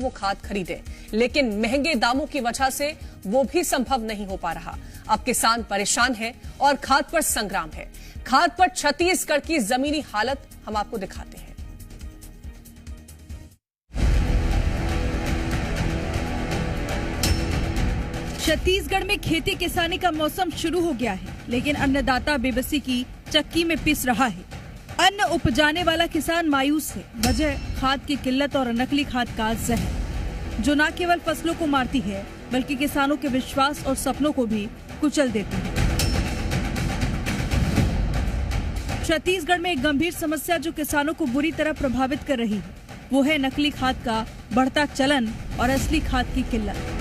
वो खाद खरीदें, लेकिन महंगे दामों की वजह से वो भी संभव नहीं हो पा रहा। अब किसान परेशान है और खाद पर संग्राम है। खाद पर छत्तीसगढ़ की जमीनी हालत हम आपको दिखाते हैं। छत्तीसगढ़ में खेती किसानी का मौसम शुरू हो गया है, लेकिन अन्नदाता बेबसी की चक्की में पिस रहा है। अन्न उपजाने वाला किसान मायूस है। वजह खाद की किल्लत और नकली खाद का जहर, जो न केवल फसलों को मारती है बल्कि किसानों के विश्वास और सपनों को भी कुचल देती है। छत्तीसगढ़ में एक गंभीर समस्या जो किसानों को बुरी तरह प्रभावित कर रही है, वो है नकली खाद का बढ़ता चलन और असली खाद की किल्लत।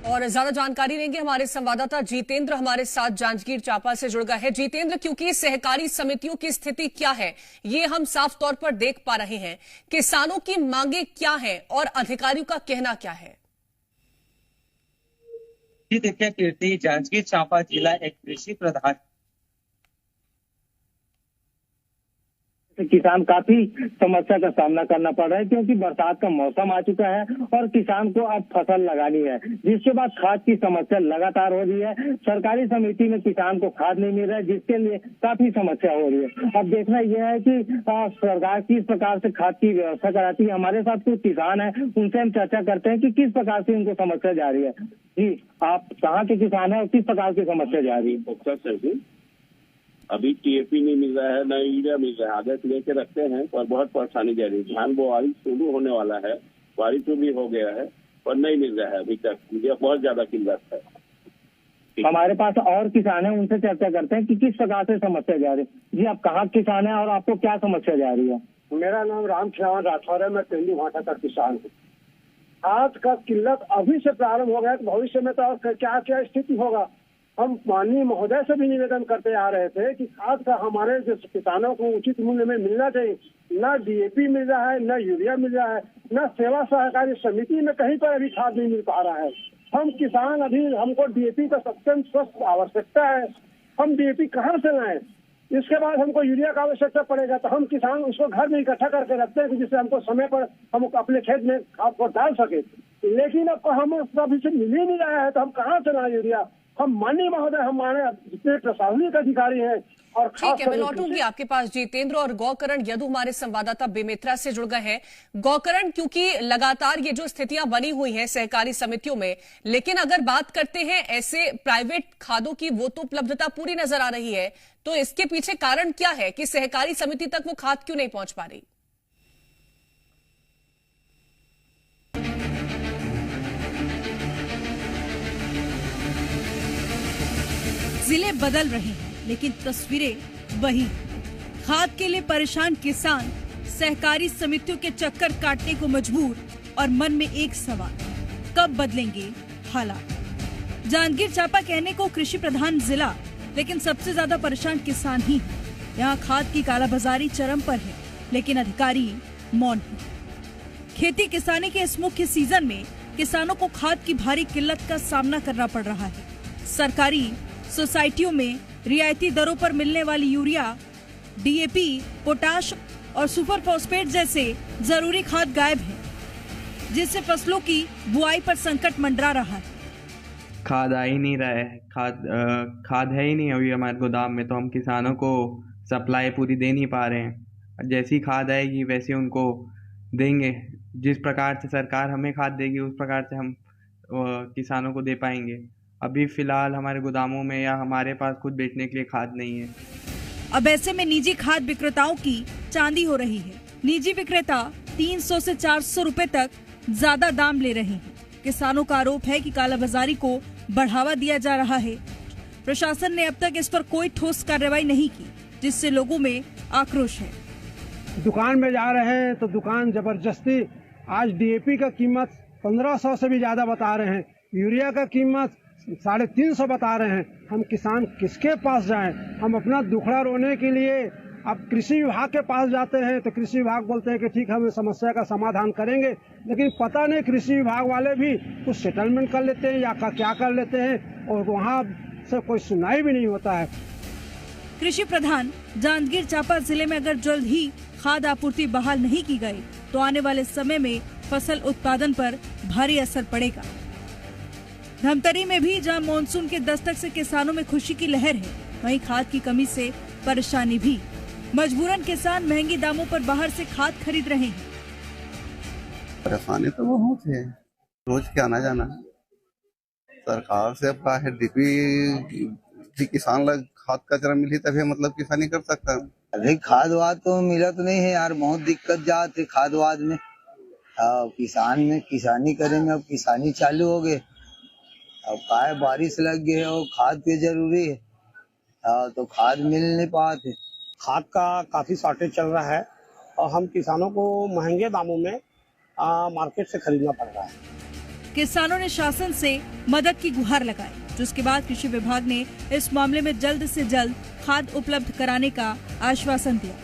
और ज्यादा जानकारी लेंगे हमारे संवाददाता जितेंद्र हमारे साथ जांजगीर चांपा से जुड़ गए हैं। जितेंद्र, क्योंकि सहकारी समितियों की स्थिति क्या है ये हम साफ तौर पर देख पा रहे हैं, किसानों की मांगे क्या है और अधिकारियों का कहना क्या है? जी देखिए कीर्ति, जांजगीर चांपा जिला एक कृषि प्रधान किसान काफी समस्या का सामना करना पड़ रहा है, क्योंकि बरसात का मौसम आ चुका है और किसान को अब फसल लगानी है, जिसके बाद खाद की समस्या लगातार हो रही है। सरकारी समिति में किसान को खाद नहीं मिल रहा है, जिसके लिए काफी समस्या हो रही है। अब देखना यह है कि सरकार किस प्रकार से खाद की व्यवस्था कराती है। हमारे साथ कुछ किसान है, उनसे हम चर्चा करते हैं कि किस प्रकार से उनको समस्या जा रही है। जी, आप कहाँ के किसान है और किस प्रकार की समस्या जा रही है? अभी टीएपी नहीं मिल रहा है, न यूरिया मिल रहा है। आगे से लेके रखते हैं पर बहुत परेशानी जा रही है। धान बोआई शुरू होने वाला है, बारिश भी हो गया है पर नहीं मिल रहा है अभी तक। मुझे बहुत ज्यादा किल्लत है। हमारे पास और किसान है, उनसे चर्चा करते हैं कि किस प्रकार से समस्या जा रही है। जी, आप कहाँ किसान है और आपको क्या समस्या जा रही है? मेरा नाम रामचंद्र राठौर है, मैं तेंदू भाटा का किसान हूँ। खाद का किल्लत अभी से प्रारंभ हो गया, भविष्य में तो क्या क्या स्थिति होगा। हम माननीय महोदय से भी निवेदन करते आ रहे थे कि खाद का हमारे जो किसानों को उचित मूल्य में मिलना चाहिए। न डीएपी मिल रहा है, न यूरिया मिल रहा है, न सेवा सहकारी समिति में कहीं पर अभी खाद नहीं मिल पा रहा है। हम किसान अभी, हमको डीएपी का सबसे स्वस्थ आवश्यकता है। हम डीएपी कहाँ से लाएं? इसके बाद हमको यूरिया का आवश्यकता पड़ेगा, तो हम किसान उसको घर में इकट्ठा करके रखते हैं जिससे हमको समय पर हम अपने खेत में खाद को डाल सके। लेकिन अब हम अभी से मिल ही नहीं रहा है, तो हम कहाँ से लाएं यूरिया? हम माननीय महोदय, हमारे जितने प्रशासनिक अधिकारी हैं और ठीक है, मैं लौटूंगी आपके पास जितेंद्र। और गौकरण यदु हमारे संवाददाता बेमेतरा से जुड़ गए हैं। गौकरण, क्योंकि लगातार ये जो स्थितियां बनी हुई हैं सहकारी समितियों में, लेकिन अगर बात करते हैं ऐसे प्राइवेट खादों की, वो तो उपलब्धता पूरी नजर आ रही है, तो इसके पीछे कारण क्या है कि सहकारी समिति तक वो खाद क्यों नहीं पहुंच पा रही? जिले बदल रहे हैं लेकिन तस्वीरें वही। खाद के लिए परेशान किसान सहकारी समितियों के चक्कर काटने को मजबूर और मन में एक सवाल, कब बदलेंगे हालात? जांजगीर चांपा कहने को कृषि प्रधान जिला, लेकिन सबसे ज्यादा परेशान किसान ही है। यहाँ खाद की कालाबाजारी चरम पर है, लेकिन अधिकारी मौन है। खेती किसानी के इस मुख्य सीजन में किसानों को खाद की भारी किल्लत का सामना करना पड़ रहा है। सरकारी सोसाइटियों में रियायती दरों पर मिलने वाली यूरिया, डीएपी, पोटाश और सुपर फॉस्फेट जैसे जरूरी खाद गायब है, जिससे फसलों की बुआई पर संकट मंडरा रहा है। खाद आ ही नहीं रहा है, खाद है ही नहीं अभी हमारे गोदाम में, तो हम किसानों को सप्लाई पूरी दे नहीं पा रहे हैं। जैसी खाद आएगी वैसे उनको देंगे, जिस प्रकार से सरकार हमें खाद देगी उस प्रकार से हम किसानों को दे पाएंगे। अभी फिलहाल हमारे गोदामों में या हमारे पास खुद बेचने के लिए खाद नहीं है। अब ऐसे में निजी खाद विक्रेताओं की चांदी हो रही है। निजी विक्रेता 300 से 400 रुपए तक ज्यादा दाम ले रहे हैं। किसानों का आरोप है कि कालाबाजारी को बढ़ावा दिया जा रहा है। प्रशासन ने अब तक इस पर कोई ठोस कार्रवाई नहीं की, जिससे लोगों में आक्रोश है। दुकान में जा रहे हैं तो दुकान जबरदस्ती आज डीएपी का कीमत 1500 से भी ज्यादा बता रहे हैं, यूरिया का कीमत 350 बता रहे हैं। हम किसान किसके पास जाएं? हम अपना दुखड़ा रोने के लिए अब कृषि विभाग के पास जाते हैं तो कृषि विभाग बोलते हैं कि ठीक हम समस्या का समाधान करेंगे, लेकिन पता नहीं कृषि विभाग वाले भी कुछ सेटलमेंट कर लेते हैं या क्या कर लेते हैं और वहाँ से कोई सुनाई भी नहीं होता है। कृषि प्रधान जांजगीर चांपा जिले में अगर जल्द ही खाद आपूर्ति बहाल नहीं की गई तो आने वाले समय में फसल उत्पादन पर भारी असर पड़ेगा। धमतरी में भी जहां मानसून के दस्तक से किसानों में खुशी की लहर है, वहीं खाद की कमी से परेशानी भी। मजबूरन किसान महंगे दामों पर बाहर से खाद खरीद रहे हैं। परेशानी तो बहुत है, रोज के आना जाना। सरकार से अब है डीपी किसान लग खाद कचरा मिली तभी मतलब किसानी कर सकता है। अरे खाद वाद तो मिला तो नहीं है यार, बहुत दिक्कत जाती खाद वाद में। किसान में किसानी करेंगे, अब किसानी चालू हो गए, अब काय बारिश लग गई और खाद की जरूरी है, तो खाद मिल नहीं पाते। खाद का काफी शॉर्टेज चल रहा है और हम किसानों को महंगे दामों में मार्केट से खरीदना पड़ रहा है। किसानों ने शासन से मदद की गुहार लगाई, जिसके बाद कृषि विभाग ने इस मामले में जल्द से जल्द खाद उपलब्ध कराने का आश्वासन दिया।